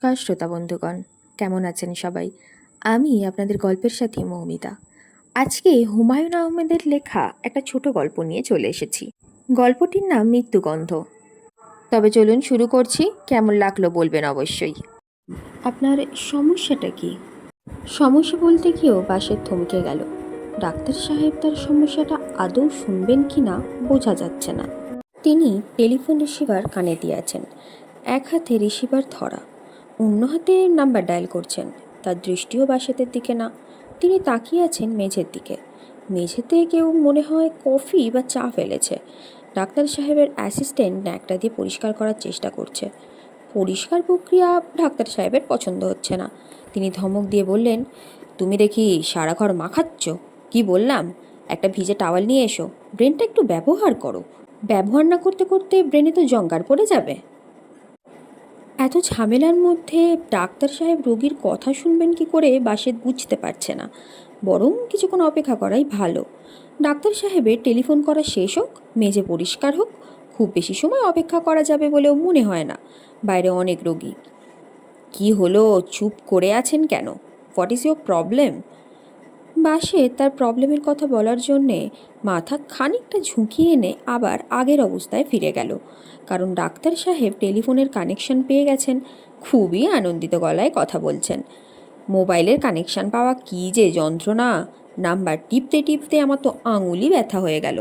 নমস্কার শ্রোতা বন্ধুগণ, কেমন আছেন সবাই? আমি আপনাদের গল্পের সাথী মৌমিতা। আজকে হুমায়ুন আহমেদের লেখা একটা ছোট গল্প নিয়ে চলে এসেছি। গল্পটির নাম মৃত্যুগন্ধ। তবে চলুন শুরু করছি। কেমন লাগলো বলবেন অবশ্যই। আপনার সমস্যাটা কি? সমস্যা বলতে গিয়েও বাসের থমকে গেল। ডাক্তার সাহেব তার সমস্যাটা আদৌ শুনবেন কি না বোঝা যাচ্ছে না। তিনি টেলিফোন রিসিভার কানে দিয়েছেন, এক হাতে রিসিভার ধরা, অন্য হাতে নাম্বার ডায়াল করছেন। তার দৃষ্টিও বাসেতের দিকে না, তিনি তাকিয়ে আছেন মেঝের দিকে। মেঝেতে কেউ মনে হয় কফি বা চা ফেলেছে। ডাক্তার সাহেবের অ্যাসিস্ট্যান্ট ন্যাকটা দিয়ে পরিষ্কার করার চেষ্টা করছে। পরিষ্কার প্রক্রিয়া ডাক্তার সাহেবের পছন্দ হচ্ছে না। তিনি ধমক দিয়ে বললেন, তুমি দেখি সারা ঘর মাখাচ্ছ। কি বললাম, একটা ভিজে টাওয়াল নিয়ে এসো। ব্রেনটা একটু ব্যবহার করো। ব্যবহার না করতে করতে ব্রেনে তো জঙ্গার পড়ে যাবে। এত ঝামেলার মধ্যে ডাক্তার সাহেব রোগীর কথা শুনবেন কি করে বাসেত বুঝতে পারছে না। বরং কিছুক্ষণ অপেক্ষা করাই ভালো। ডাক্তার সাহেবের টেলিফোন করা শেষ হোক, মেঝে পরিষ্কার হোক। খুব বেশি সময় অপেক্ষা করা যাবে বলেও মনে হয় না। বাইরে অনেক রোগী। কি হলো, চুপ করে আছেন কেন? What is your problem? বাসে তার প্রবলেমের কথা বলার জন্যে মাথা খানিকটা ঝুঁকিয়ে এনে আবার আগের অবস্থায় ফিরে গেল। কারণ ডাক্তার সাহেব টেলিফোনের কানেকশন পেয়ে গেছেন। খুবই আনন্দিত গলায় কথা বলছেন। মোবাইলের কানেকশন পাওয়া কী যে যন্ত্রণা! নাম্বার টিপতে টিপতে আমার তো আঙুলই ব্যথা হয়ে গেল।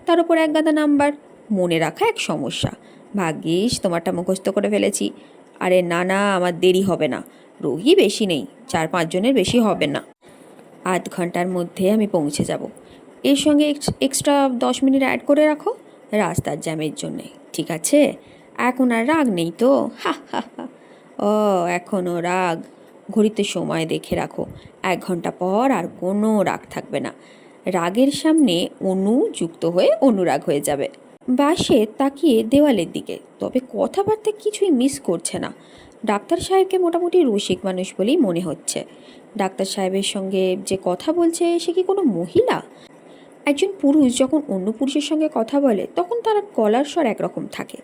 তার উপর একগাদা নাম্বার, মনে রাখা এক সমস্যা। ভাগ্যিস তোমারটা মুখস্থ করে ফেলেছি। আরে না না, আমার দেরি হবে না। রোগী বেশি নেই, 4-5 জনের বেশি হবে না। আধ ঘন্টার মধ্যে আমি পৌঁছে যাব। এর সঙ্গে এক্সট্রা 10 মিনিট অ্যাড করে রাখো রাস্তার জ্যামের জন্যে, ঠিক আছে? এখন আর রাগ নেই তো? হা হা হা। ও, এখনও রাগ? ঘড়িতে সময় দেখে রাখো। 1 ঘন্টা পর আর কোনো রাগ থাকবে না। রাগের সামনে অনু যুক্ত হয়ে অনুরাগ হয়ে যাবে। বাসে তাকিয়ে দেওয়ালের দিকে, তবে কথাবার্তা কিছুই মিস করছে না। ডাক্তার সাহেবকে মোটামুটি রসিক মানুষ বলেই মনে হচ্ছে। ডাক্তার সাহেবের সঙ্গে যে কথা বলছে সে কি কোনো মহিলা? একজন পুরুষ যখন অন্য পুরুষের সঙ্গে কথা বলে তখন তার গলার স্বর একরকম থাকে,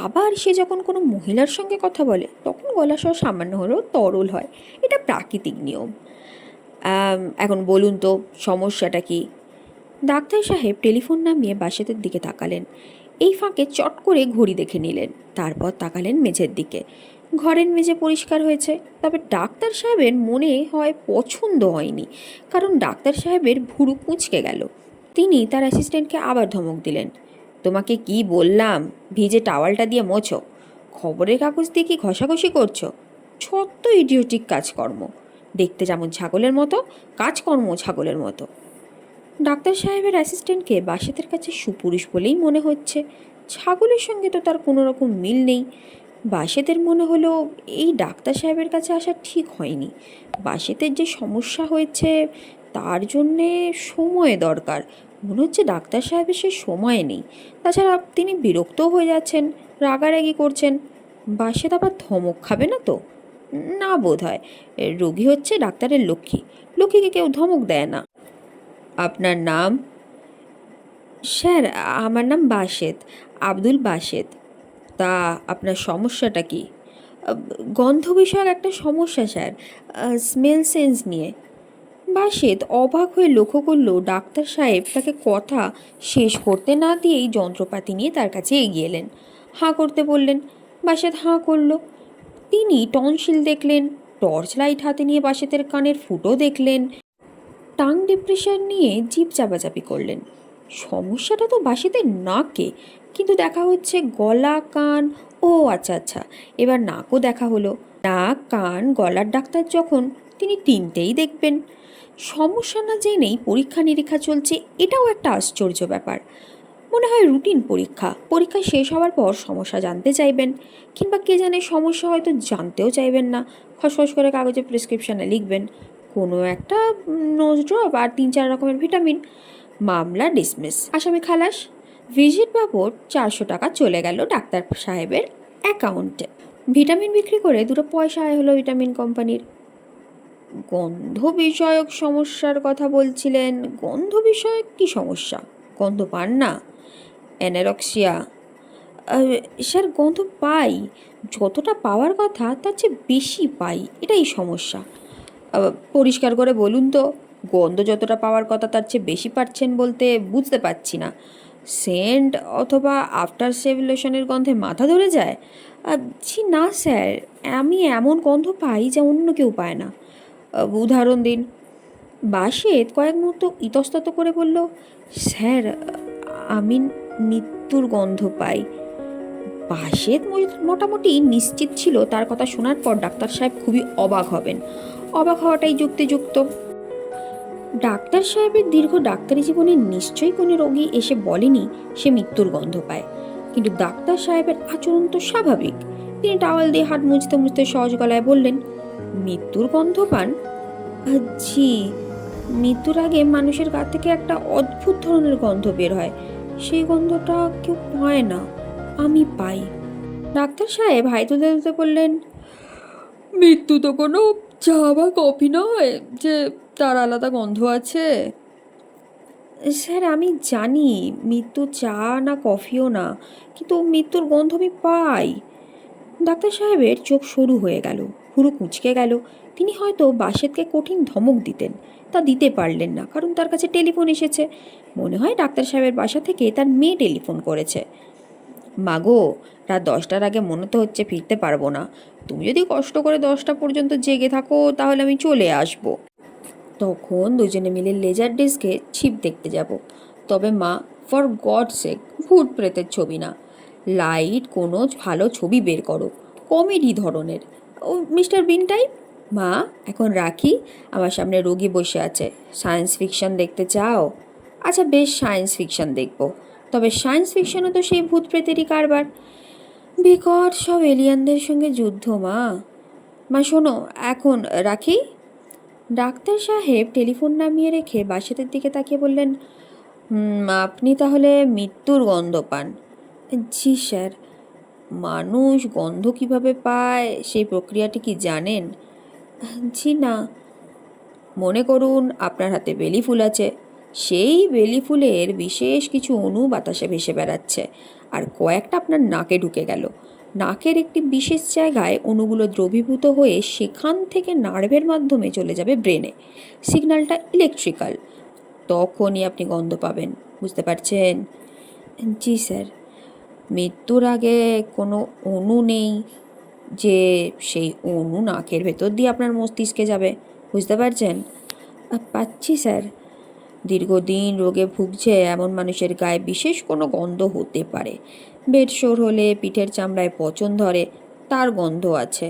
আবার সে যখন কোনো মহিলার সঙ্গে কথা বলে তখন গলার স্বর সামান্য হলেও তরল হয়। এটা প্রাকৃতিক নিয়ম। এখন বলুন তো, সমস্যাটা কি? ডাক্তার সাহেব টেলিফোন নামিয়ে বাসেতের দিকে তাকালেন। এই ফাঁকে চট করে ঘড়ি দেখে নিলেন। তারপর তাকালেন মেঝের দিকে। ঘরের মেঝে পরিষ্কার হয়েছে, তবে ডাক্তার সাহেবের মনে হয় পছন্দ হয়নি। কারণ ডাক্তার সাহেবের ভুরু কুঁচকে গেল। তিনি তার অ্যাসিস্ট্যান্টকে আবার ধমক দিলেন, তোমাকে কি বললাম, ভিজে টাওয়ালটা দিয়ে মোছো। খবরের কাগজ দিয়ে কি ঘষাঘষি করছো? ছোট্ট ইডিওটিক কাজকর্ম। দেখতে যেমন ছাগলের মতো, কাজকর্ম ছাগলের মতো। ডাক্তার সাহেবের অ্যাসিস্ট্যান্টকে বাসেতের কাছে সুপুরুষ বলেই মনে হচ্ছে। ছাগলের সঙ্গে তো তার কোনো রকম মিল নেই। বাসেতের মনে হলো এই ডাক্তার সাহেবের কাছে আসা ঠিক হয়নি। বাসেতের যে সমস্যা হয়েছে তার জন্যে সময় দরকার। মনে হচ্ছে ডাক্তার সাহেবের সে সময় নেই। তাছাড়া তিনি বিরক্তও হয়ে যাচ্ছেন, রাগারাগি করছেন। বাসেত আবার ধমক খাবে না তো? না, বোধ হয়। রোগী হচ্ছে ডাক্তারের লক্ষ্মী, লক্ষ্মীকে কেউ ধমক দেয় না। আপনার নাম? স্যার, আমার নাম বাসেত, আব্দুল বাসেত। তা আপনার সমস্যাটা কি? আহ, গন্ধ বিষয়ক একটা সমস্যা স্যার, স্মেল সেন্স নিয়ে। বাসেত অবাক হয়ে লক্ষ্য করল ডাক্তার সাহেব তাকে কথা শেষ করতে না দিয়েই যন্ত্রপাতি নিয়ে তার কাছে এগিয়ে এলেন। হাঁ করতে বললেন। বাসেত হাঁ করল। তিনি টনসিল দেখলেন, টর্চ লাইট হাতে নিয়ে বাসেতের কানের ফুটো দেখলেন, টাং ডিপ্রেশন নিয়ে জিভ চাপাচাপি করলেন। সমস্যাটা তো বাসিতে নাকে, কিন্তু দেখা হচ্ছে গলা, কান। ও আচ্ছা আচ্ছা, এবার নাকও দেখা হলো। নাক, কান, গলার ডাক্তার যখন, তিনি তিনটেই দেখবেন। সমস্যা না জেনেই পরীক্ষা নিরীক্ষা চলছে, এটাও একটা আশ্চর্য ব্যাপার। মনে হয় রুটিন পরীক্ষা। পরীক্ষা শেষ হওয়ার পর সমস্যা জানতে চাইবেন, কিংবা কে জানে সমস্যা হয়তো জানতেও চাইবেন না। খসখস করে কাগজে প্রেসক্রিপশানে লিখবেন কোনো একটা নোজ ড্রপ আর 3-4 রকমের ভিটামিন। মামলা ডিসমিস, আসামি খালাস। ভিজিট বাবদ 400 টাকা চলে গেল ডাক্তার সাহেবের অ্যাকাউন্টে। ভিটামিন বিক্রি করে 2 পয়সা আয় হলো ভিটামিন কোম্পানির। গন্ধ বিষয়ক সমস্যার কথা বলছিলেন। গন্ধ বিষয়ক কী সমস্যা? গন্ধ পান না? অ্যানোরেক্সিয়া? স্যার, গন্ধ পাই, যতটা পাওয়ার কথা তার চেয়ে বেশি পাই, এটাই সমস্যা। পরিষ্কার করে বলুন তো, গন্ধ যতটা পাওয়ার কথা তার চেয়ে বেশি পাচ্ছেন বলতে বুঝতে পারছি না। সেন্ট অথবা আফটার শেভ লোশনের গন্ধে মাথা ধরে যায়? ছি না স্যার, আমি এমন গন্ধ পাই যা অন্য কেউ পায় না। উদাহরণ দিন। বাসেদ কয়েক মুহূর্ত ইতস্তত করে বলল, স্যার, আমি মৃত্যুর গন্ধ পাই। বাসেদ মোটামুটি নিশ্চিত ছিল তার কথা শোনার পর ডাক্তার সাহেব খুবই অবাক হবেন। অবাক হওয়াটাই যুক্তিযুক্ত। ডাক্তার সাহেবের দীর্ঘ ডাক্তারি জীবনে নিশ্চয়ই কোনো রোগী এসে বলেনি সে মৃত্যুর গন্ধ পায়, কিন্তু ডাক্তার সাহেবের আচরণ তো স্বাভাবিক। তিনি টাওয়াল দিয়ে হাত মুছতে মুছতে সহজ গলায় বললেন, মৃত্যুর গন্ধ পান? জি, মৃত্যুর আগে মানুষের গা থেকে একটা অদ্ভুত ধরনের গন্ধ বের হয়। সেই গন্ধটা কেউ পায় না, আমি পাই। ডাক্তার সাহেব হাই তুলতে তুলতে বললেন, মৃত্যু তো কোনো চা বা কফি নয় যে তার আলাদা গন্ধ আছে। স্যার, আমি জানি মৃত্যু চা না কফিও না, কিন্তু মৃত্যুর গন্ধ আমি পাই। ডাক্তার সাহেবের চোখ সরু হয়ে গেল, ভুরু কুঁচকে গেল। তিনি হয়তো বাসেদকে কঠিন ধমক দিতেন, তা দিতে পারলেন না, কারণ তার কাছে টেলিফোন এসেছে। মনে হয় ডাক্তার সাহেবের বাসা থেকে তার মেয়ে টেলিফোন করেছে। মাগো, রাত 10টার আগে মনে তো হচ্ছে ফিরতে পারবো না। তুমি যদি কষ্ট করে 10টা পর্যন্ত জেগে থাকো তাহলে আমি চলে আসবো। তখন দুজনে মিলে লেজার ডিস্কে ছিপ দেখতে যাব। তবে মা, ফর গড সেক, ভূত প্রেতের ছবি না। লাইট কোনো ভালো ছবি বের করো, কমেডি ধরনের। ও মিস্টার বিন টাইপ। মা, এখন রাখি, আমার সামনে রোগী বসে আছে। সায়েন্স ফিকশন দেখতে চাও? আচ্ছা বেশ, সায়েন্স ফিকশন দেখব। তবে সায়েন্স ফিকশনও তো সেই ভূত প্রেতেরই কারবার। বিকট সব এলিয়ানদের সঙ্গে যুদ্ধ। মা, মা শোনো, এখন রাখি। ডাক্তার সাহেব টেলিফোন নামিয়ে রেখে বাসেদের দিকে তাকিয়ে বললেন, আপনি তাহলে মৃত্যুর গন্ধ পান? জি স্যার। মানুষ গন্ধ কিভাবে পায় সেই প্রক্রিয়াটি কি জানেন? জি না। মনে করুন আপনার হাতে বেলি ফুল আছে। সেই বেলি ফুলের বিশেষ কিছু অণু বাতাসে ভেসে বেড়াচ্ছে, আর কয়েকটা আপনার নাকে ঢুকে গেল। নাকের একটি বিশেষ জায়গায় অণুগুলো দ্রবীভূত হয়ে সেখান থেকে নার্ভের মাধ্যমে চলে যাবে ব্রেনে। সিগন্যালটা ইলেকট্রিক্যাল। তখনই আপনি গন্ধ পাবেন। বুঝতে পারছেন? জি স্যার। মৃত্যুর আগে কোনো অণু নেই যে সেই অণু নাকের ভেতর দিয়ে আপনার মস্তিষ্কে যাবে। বুঝতে পারছেন? পাচ্ছি স্যার। দীর্ঘদিন রোগে ভুগছে এমন মানুষের গায়ে বিশেষ কোনো গন্ধ হতে পারে। বেডশোর হলে পিঠের চামড়ায় পচন ধরে, তার গন্ধ আছে।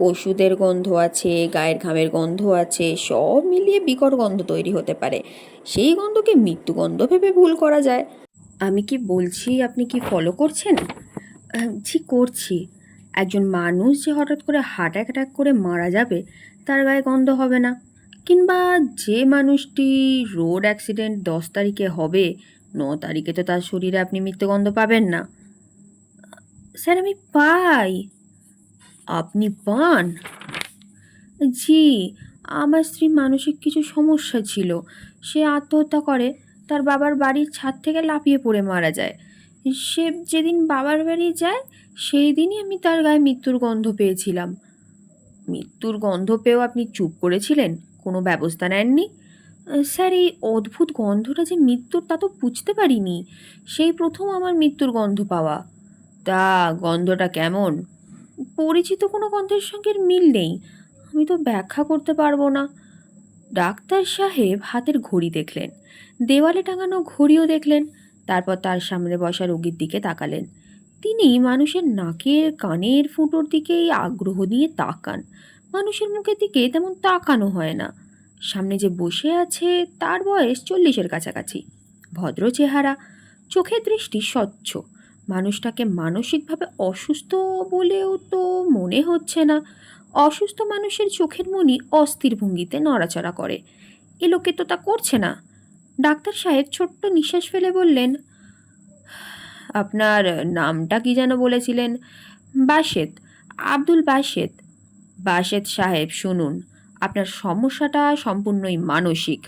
ওষুধের গন্ধ আছে, গায়ের ঘামের গন্ধ আছে, সব মিলিয়ে বিকট গন্ধ তৈরি হতে পারে। সেই গন্ধকে মৃত্যুগন্ধ ভেবে ভুল করা যায়। আমি কি বলছি আপনি কি ফলো করছেন? জি করছি। একজন মানুষ যে হঠাৎ করে হার্ট অ্যাটাক করে মারা যাবে তার গায়ে গন্ধ হবে না, কিংবা যে মানুষটি রোড অ্যাক্সিডেন্ট 10 তারিখে হবে, 9 তারিখে তো তার শরীরে আপনি মৃত্যুগন্ধ পাবেন না। স্যার, আমি পাই। আপনি পান? জি, আমার স্ত্রী মানসিক কিছু সমস্যা ছিল, সে আত্মহত্যা করে। তার বাবার বাড়ির ছাদ থেকে লাফিয়ে পড়ে মারা যায়। সে যেদিন বাবার বাড়ি যায় সেই দিনই আমি তার গায়ে মৃত্যুর গন্ধ পেয়েছিলাম। মৃত্যুর গন্ধ পেয়েও আপনি চুপ করেছিলেন, কোনো ব্যবস্থা নেননি? স্যার, এই অদ্ভুত গন্ধটা যে মৃত্যুর তা তো বুঝতে পারিনি। সেই প্রথম আমার মৃত্যুর গন্ধ পাওয়া। তা গন্ধটা কেমন? পরিচিত কোনো গন্ধের সঙ্গে মিল নেই, আমি তো ব্যাখ্যা করতে পারবো না। ডাক্তার সাহেব হাতের ঘড়ি দেখলেন, দেওয়ালে টাঙানো ঘড়িও দেখলেন। তারপর তার সামনে বসা রোগীর দিকে তাকালেন। তিনি মানুষের নাকের কানের ফুটোর দিকেই আগ্রহ নিয়ে তাকান। মানুষের মুখের দিকে তেমন তাকানো হয় না। সামনে যে বসে আছে তার বয়স 40-এর কাছাকাছি। ভদ্র চেহারা, চোখের দৃষ্টি স্বচ্ছ। মানুষটাকে মানসিকভাবে অসুস্থ বলেও তো মনে হচ্ছে না। অসুস্থ মানুষের চোখের মনি অস্থির ভঙ্গিতে নড়াচড়া করে, এ লোকে তো তা করছে না। ডাক্তার সাহেব ছোট্ট নিঃশ্বাস ফেলে বললেন, আপনার নামটা কি যেন বলেছিলেন? বাসেদ, আব্দুল বাসেদ। বাসেদ সাহেব, শুনুন, আপনার সমস্যাটা সম্পূর্ণই মানসিক।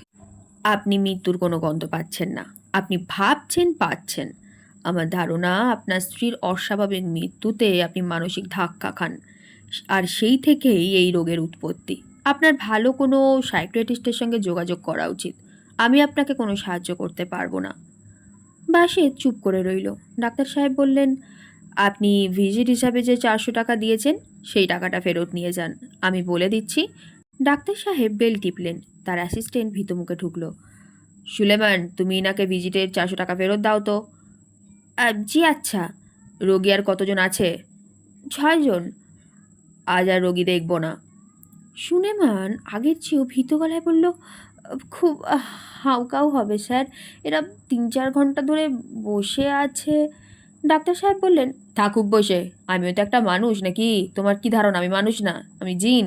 আপনি মৃত্যুর কোনো গন্ধ পাচ্ছেন না, আপনি ভাবছেন পাচ্ছেন। আমার ধারণা আপনার স্ত্রীর অস্বাভাবিক মৃত্যুতে আপনি মানসিক ধাক্কা খান, আর সেই থেকেই এই রোগের উৎপত্তি। আপনার ভালো কোনো সাইকিয়াট্রিস্টের সঙ্গে যোগাযোগ করা উচিত। আমি আপনাকে কোনো সাহায্য করতে পারবো না। বাসিত চুপ করে রইল। ডাক্তার সাহেব বললেন, আপনি ভিজিট হিসাবে যে 400 টাকা দিয়েছেন সেই টাকাটা ফেরত নিয়ে যান। আমি বলে দিচ্ছি। ডাক্তার সাহেব বেল টিপলেন। তার অ্যাসিস্ট্যান্ট ভীত মুখে ঢুকলো। সুলেমান, তুমি ইনাকে ভিজিটের 400 টাকা ফেরত দাও তো। জি আচ্ছা। রোগী আর কতজন আছে? 6 জন। আজ আর রোগী দেখব না। সুলেমান আগের চেয়েও ভীত গলায় বলল, খুব হাউকাউ হবে স্যার, এরা 3-4 ঘন্টা ধরে বসে আছে। ডাক্তার সাহেব বললেন, থাকুক বসে, আমিও তো একটা মানুষ নাকি? তোমার কি ধারণা আমি মানুষ না, আমি জিন?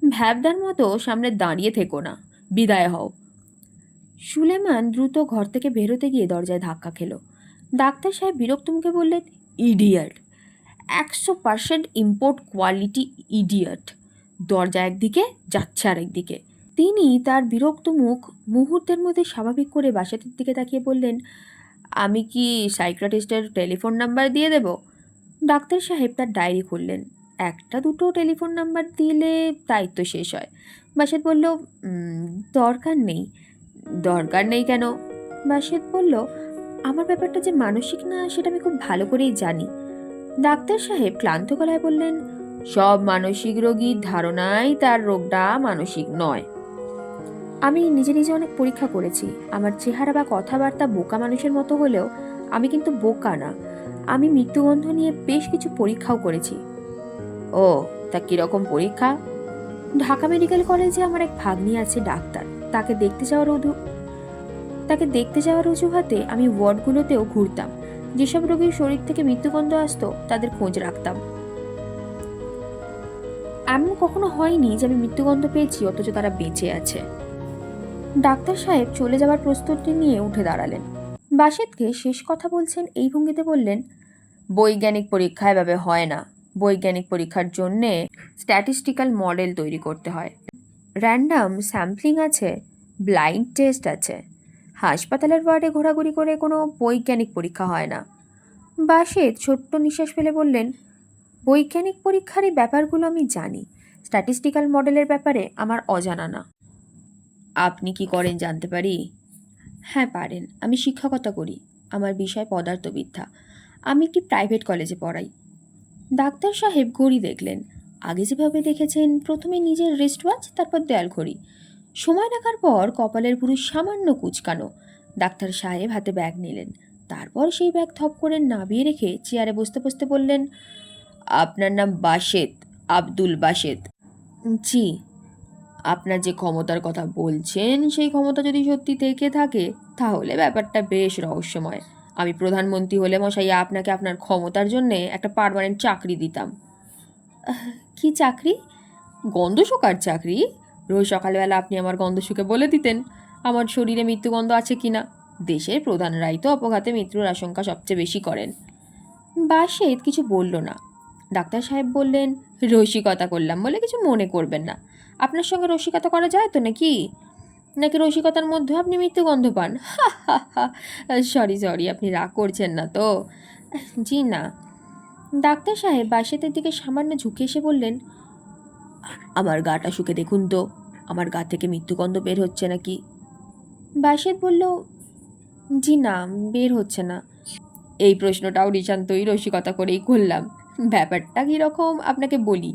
ভ্যাবদার মতো সামনে দাঁড়িয়ে থেকো না, বিদায় হও। সুলেমান দ্রুত ঘর থেকে বেরোতে গিয়ে দরজায় ধাক্কা খেলো। ডাক্তার সাহেব বিরক্ত মুখে বললেন, ইডিয়ট, 100% ইম্পোর্ট কোয়ালিটি ইডিয়ট। দরজা একদিকে, যাচ্ছে আর একদিকে। তিনি তার বিরক্ত মুখ মুহূর্তের মধ্যে স্বাভাবিক করে বাসাটির দিকে তাকিয়ে বললেন, আমি কি সাইকিয়াট্রিস্টের টেলিফোন নাম্বার দিয়ে দেব? ডাক্তার সাহেব তার ডায়েরি খুললেন। 1-2 টেলিফোন নাম্বার দিলে দায়িত্ব শেষ হয়। বাসেত বলল, দরকার নেই। দরকার নেই কেন? বাসেত বলল, আমার ব্যাপারটা যে মানসিক না সেটা আমি খুব ভালো করেই জানি। ডাক্তার সাহেব ক্লান্ত গলায় বললেন, সব মানসিক রোগীর ধারণাই তার রোগটা মানসিক নয়। আমি নিজে নিজে অনেক পরীক্ষা করেছি। আমার চেহারা বা কথাবার্তা বোকা মানুষের মতো হলেও আমি কিন্তু বোকা না। আমি মৃত্যুগন্ধ নিয়ে বেশ কিছু পরীক্ষাও করেছি। ও, তা কিরকম পরীক্ষা? ঢাকা মেডিকেল কলেজে আমার এক ভাগ্নি আছে ডাক্তার। তাকে দেখতে যাওয়ার অজুহাতে আমি ওয়ার্ডগুলোতেও ঘুরতাম। যেসব রোগীর শরীর থেকে মৃত্যুগন্ধ আসতো তাদের খোঁজ রাখতাম। এমন কখনো হয়নি যে আমি মৃত্যুগন্ধ পেয়েছি অথচ তারা বেঁচে আছে। ডাক্তার সাহেব চলে যাওয়ার প্রস্তুতি নিয়ে উঠে দাঁড়ালেন। বাসেতকে শেষ কথা বলছেন এই ভঙ্গিতে বললেন, বৈজ্ঞানিক পরীক্ষা এভাবে হয় না। বৈজ্ঞানিক পরীক্ষার জন্যে স্ট্যাটিস্টিক্যাল মডেল তৈরি করতে হয়, র্যান্ডাম স্যাম্পলিং আছে, ব্লাইন্ড টেস্ট আছে। হাসপাতালের ওয়ার্ডে ঘোরাঘুরি করে কোনো বৈজ্ঞানিক পরীক্ষা হয় না। বাসেত ছোট্ট নিঃশ্বাস ফেলে বললেন, বৈজ্ঞানিক পরীক্ষার এই ব্যাপারগুলো আমি জানি, স্ট্যাটিস্টিক্যাল মডেলের ব্যাপারে আমার অজানা না। আপনি কি করেন জানতে পারি? হ্যাঁ পারেন, আমি শিক্ষকতা করি। আমার বিষয় পদার্থবিদ্যা। আমি একটি প্রাইভেট কলেজে পড়াই। ডাক্তার সাহেব ঘড়ি দেখলেন। আগে যেভাবে দেখেছেন, প্রথমে নিজের রিস্ট ওয়াচ, তারপর দেয়াল ঘড়ি। সময় রাখার পর কপালের পুরো সামান্য কুচকানো। ডাক্তার সাহেব হাতে ব্যাগ নিলেন। তারপর সেই ব্যাগ থপ করে নামিয়ে রেখে চেয়ারে বসতে বসতে বললেন, আপনার নাম বাসেত, আব্দুল বাসেত? জি। আপনার যে ক্ষমতার কথা বলছেন সেই ক্ষমতা যদি সত্যি থেকে থাকে তাহলে ব্যাপারটা বেশ রহস্যময়। আমি প্রধানমন্ত্রী হলে মশাই আপনাকে আপনার ক্ষমতার জন্যে একটা পার্মানেন্ট চাকরি দিতাম। কি চাকরি? গন্ধ শুকার চাকরি। রোজ সকালবেলা আপনি আমার গন্ধ শুকে বলে দিতেন আমার শরীরে মৃত্যুগন্ধ আছে কিনা। দেশের প্রধানরাই তো অপঘাতে মৃত্যুর আশঙ্কা সবচেয়ে বেশি করেন। বাসেত কিছু বলল না। ডাক্তার সাহেব বললেন, রসিকতা করলাম বলে কিছু মনে করবেন না। আপনার সঙ্গে রসিকতা করা যায় তো নাকি? নাকি রসিকতার মধ্যে আপনি মৃত্যুগন্ধ পান? হা হা হা। সরি সরি, আপনি রাগ করছেন না তো? জি না। ডাক্তার সাহেব বাসেতের দিকে সামান্য ঝুঁকে এসে বললেন, আমার গাটা শুকে দেখুন তো, আমার গা থেকে মৃত্যুগন্ধ বের হচ্ছে নাকি? বাসেত বলল, জি না, বের হচ্ছে না। এই প্রশ্নটাও নিশান্তই রসিকতা করেই করলাম। ব্যাপারটা কীরকম আপনাকে বলি।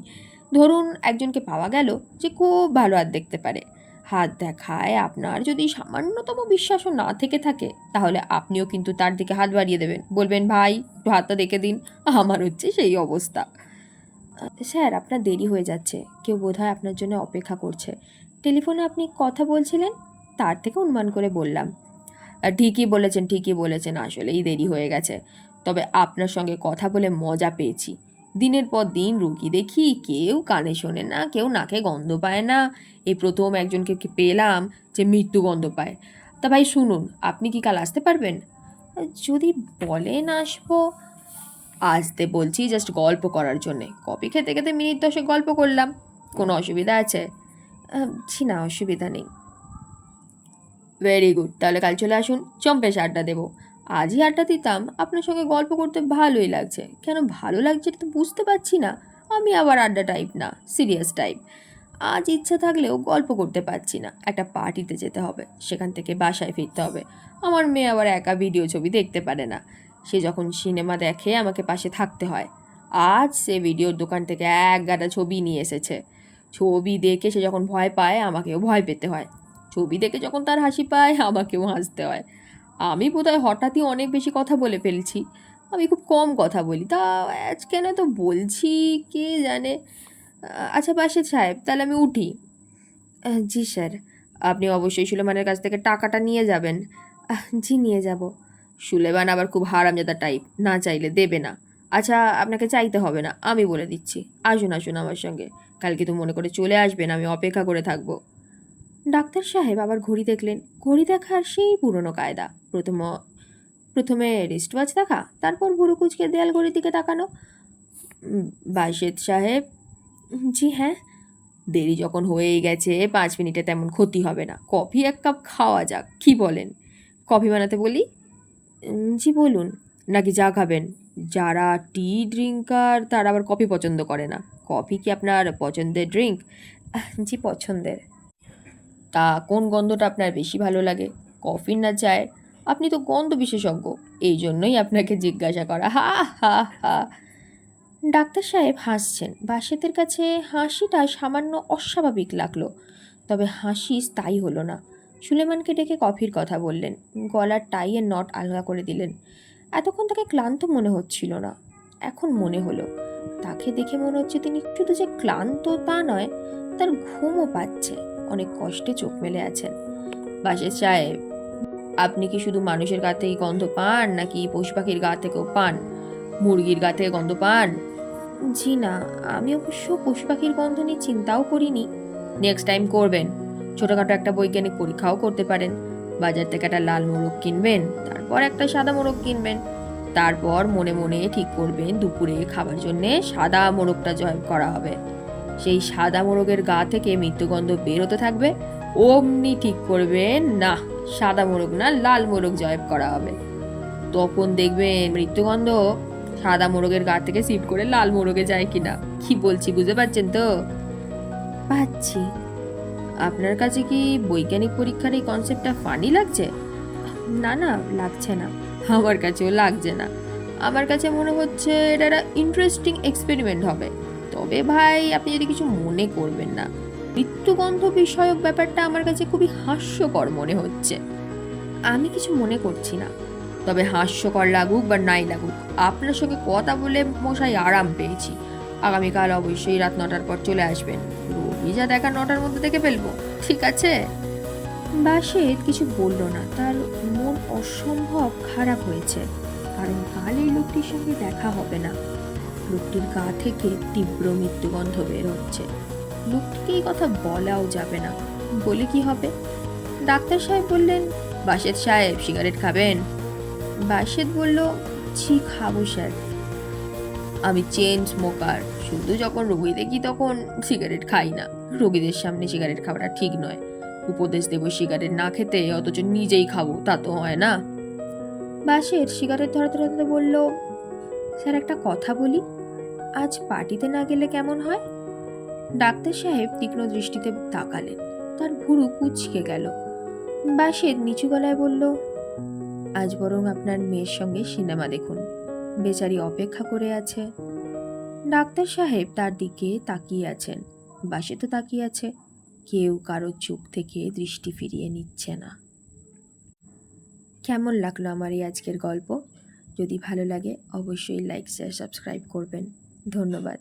ধরুন একজনকে পাওয়া গেল যে খুব ভালো হাত দেখতে পারে। হাত দেখায় আপনার যদি সামান্যতম বিশ্বাসও না থেকে থাকে তাহলে আপনিও কিন্তু তার দিকে হাত বাড়িয়ে দেবেন, বলবেন, ভাই একটু হাতটা দেখে দিন। আমার হচ্ছে সেই অবস্থা। স্যার, আপনার দেরি হয়ে যাচ্ছে, কেউ বোধহয় আপনার জন্য অপেক্ষা করছে। টেলিফোনে আপনি কথা বলছিলেন, তার থেকে অনুমান করে বললাম। ঠিকই বলেছেন, ঠিকই বলেছেন, আসলেই দেরি হয়ে গেছে। তবে আপনার সঙ্গে কথা বলে মজা পেয়েছি। দিনের পর দিন রুগী দেখি, কেউ কানে শোনে না, কেউ নাকে গন্ধ পায় না। এই প্রথম একজনকে পেলাম যে মৃত্যু গন্ধ পায়। তা ভাই শুনুন, আপনি কি কাল আসতে পারবেন? যদি বলেন আসবো। আসতে বলছি জাস্ট গল্প করার জন্যে। কফি খেতে খেতে মিনিট 10 গল্প করলাম। কোনো অসুবিধা আছে? জি না, অসুবিধা নেই। ভেরি গুড, তাহলে কাল চলে আসুন, চম্পেশ আড্ডা দেবো। আজই আড্ডা দিতাম, আপনার সঙ্গে গল্প করতে ভালোই লাগছে। কেন ভালো লাগছে এটা তো বুঝতে পারছি না। আমি আবার আড্ডা টাইপ না, সিরিয়াস টাইপ। আজ ইচ্ছা থাকলেও গল্প করতে পারছি না। একটা পার্টিতে যেতে হবে, সেখান থেকে বাসায় ফিরতে হবে। আমার মেয়ে আবার একা ভিডিও ছবি দেখতে পারে না। সে যখন সিনেমা দেখে আমাকে পাশে থাকতে হয়। আজ সে ভিডিওর দোকান থেকে এক গাদা ছবি নিয়ে এসেছে। ছবি দেখে সে যখন ভয় পায় আমাকেও ভয় পেতে হয়। ছবি দেখে যখন তার হাসি পায় আমাকেও হাসতে হয়। আমি বোধহয় হঠাৎই অনেক বেশি কথা বলে ফেলছি। আমি খুব কম কথা বলি, তা আজ কেন তো বলছি কে জানে। আচ্ছা বাসের সাহেব, তাহলে আমি উঠি। জি স্যার। আপনি অবশ্যই সুলেমানের কাছ থেকে টাকাটা নিয়ে যাবেন। জি নিয়ে যাব। সুলেমান আবার খুব হারামজাদা টাইপ, না চাইলে দেবে না। আচ্ছা আপনাকে চাইতে হবে না, আমি বলে দিচ্ছি। আসুন আসুন আমার সঙ্গে, কালকে তো মনে করে চলে আসবেন, আমি অপেক্ষা করে থাকবো। ডাক্তার সাহেব আবার ঘড়ি দেখলেন। ঘড়ি দেখার সেই পুরনো কায়দা। প্রথমে রিস্টওয়াচ দেখা, তারপর ভুরু কুচকে দেয়াল ঘড়ির দিকে তাকানো। বাশেদ সাহেব। জি হ্যাঁ। দেরি যখন হয়েই গেছে, 5 মিনিটে তেমন ক্ষতি হবে না। কফি এক কাপ খাওয়া যাক, কি বলেন? কফি বানাতে বলি? জি বলুন। নাকি চা খাবেন? যারা টি ড্রিঙ্কার তারা আবার কফি পছন্দ করে না। কফি কি আপনার পছন্দের ড্রিঙ্ক? জি পছন্দের। তা কোন গন্ধটা আপনার বেশি ভালো লাগে, কফির না চায়ের? আপনি তো গন্ধ বিশেষজ্ঞ, এই জন্যই আপনাকে জিজ্ঞাসা করা। হা হা হা। ডাক্তার সাহেব হাসছেন। বাসেতের কাছে হাসিটা সামান্য অস্বাভাবিক লাগলো, তবে হাসি স্থায়ী হলো না। সুলেমানকে ডেকে কফির কথা বললেন, গলার টাইয়ের নট আলগা করে দিলেন। এতক্ষণ তাকে ক্লান্ত মনে হচ্ছিল না, এখন মনে হলো। তাকে দেখে মনে হচ্ছে তিনি শুধু যে ক্লান্ত তা নয়, তার ঘুমও পাচ্ছে। অনেক কষ্টে চোখ মেলে আছেন। বাসের সাহেব, আপনি কি শুধু মানুষের গা থেকে গন্ধ পান, নাকি পশু পাখির গা থেকেও পান? মুরগির গা থেকে গন্ধ পান? জি না, আমি অবশ্য পশু পাখির গন্ধ নিয়ে চিন্তাও করিনি। নেক্সট টাইম করবেন। ছোটখাটো একটা বৈজ্ঞানিক পরীক্ষাও করতে পারেন। বাজার থেকে একটা লাল মোরগ কিনবেন, তারপর একটা সাদা মোরগ কিনবেন। তারপর মনে মনে ঠিক করবেন দুপুরে খাবার জন্যে সাদা মোরগটা জয় করা হবে। সেই সাদা মোরগের গা থেকে মৃত্যুগন্ধ বেরোতে থাকবে। অমনি ঠিক করবেন, না, সাদা মোরগ না, লাল মোরগ জয় করা হবে। তখন দেখবেন মৃত্যুগন্ধ সাদা মোরগের গা থেকে সিট করে লাল মোরগে যায় কিনা। কি বলছি বুঝতে পারছেন তো? পাচ্ছি। আপনার কাছে কি বৈজ্ঞানিক পরীক্ষার এই কনসেপ্টটা ফানি লাগছে? না না, লাগছে না। আমার কাছেও লাগছে না। আমার কাছে মনে হচ্ছে এটা একটা ইন্টারেস্টিং এক্সপেরিমেন্ট হবে। তবে ভাই আপনি যদি কিছু মনে করবেন না, মৃত্যুগন্ধ বিষয়ক ব্যাপারটা আমার কাছে খুবই হাস্যকর মনে হচ্ছে। আমি কিছু মনে করছি না। তবে হাস্যকর লাগুক বা নাই লাগুক, আপনার সঙ্গে কথা বলে মশাই আরাম পেয়েছি। আগামীকাল অবশ্যই রাত 9টার পর চলে আসবেন। রোগী যা দেখা 9টার মধ্যে দেখে ফেলবো, ঠিক আছে? বাসেদ কিছু বলল না। তার মন অসম্ভব খারাপ হয়েছে, কারণ কাল এই লোকটির সঙ্গে দেখা হবে না। লোকটির গা থেকে তীব্র মৃত্যুগন্ধ বের হচ্ছে। লোকটিকে এই কথা বলাও যাবে না, বলে কি হবে? ডাক্তার সাহেব বললেন, বাসেদ সাহেব সিগারেট খাবেন? বাসেদ বলল, জি খাবো স্যার। আমি চেন স্মোকার, শুধু যখন রোগী দেখি তখন সিগারেট খাই না। রোগীদের সামনে সিগারেট খাওয়াটা ঠিক নয়। উপদেশ দেব সিগারেট না খেতে, অথচ নিজেই খাবো, তা তো হয় না। বাসের সিগারেট ধরাতে ধরাতে বলল, স্যার একটা কথা বলি, আজ পার্টিতে না গেলে কেমন হয়? ডাক্তার সাহেব তীক্ষ্ণ দৃষ্টিতে তাকালেন। তার ভুরু কুঁচকে গেল। বাসেদ নিচু গলায় বলল, আজ বরং আপনার মেয়ের সঙ্গে সিনেমা দেখুন, বেচারি অপেক্ষা করে আছে। ডাক্তার সাহেব তার দিকে তাকিয়ে আছেন, বাসে তো তাকিয়ে আছে। কেউ কারোর চোখ থেকে দৃষ্টি ফিরিয়ে নিচ্ছে না। কেমন লাগলো আমার এই আজকের গল্প? যদি ভালো লাগে অবশ্যই লাইক শেয়ার সাবস্ক্রাইব করবেন। ধন্যবাদ।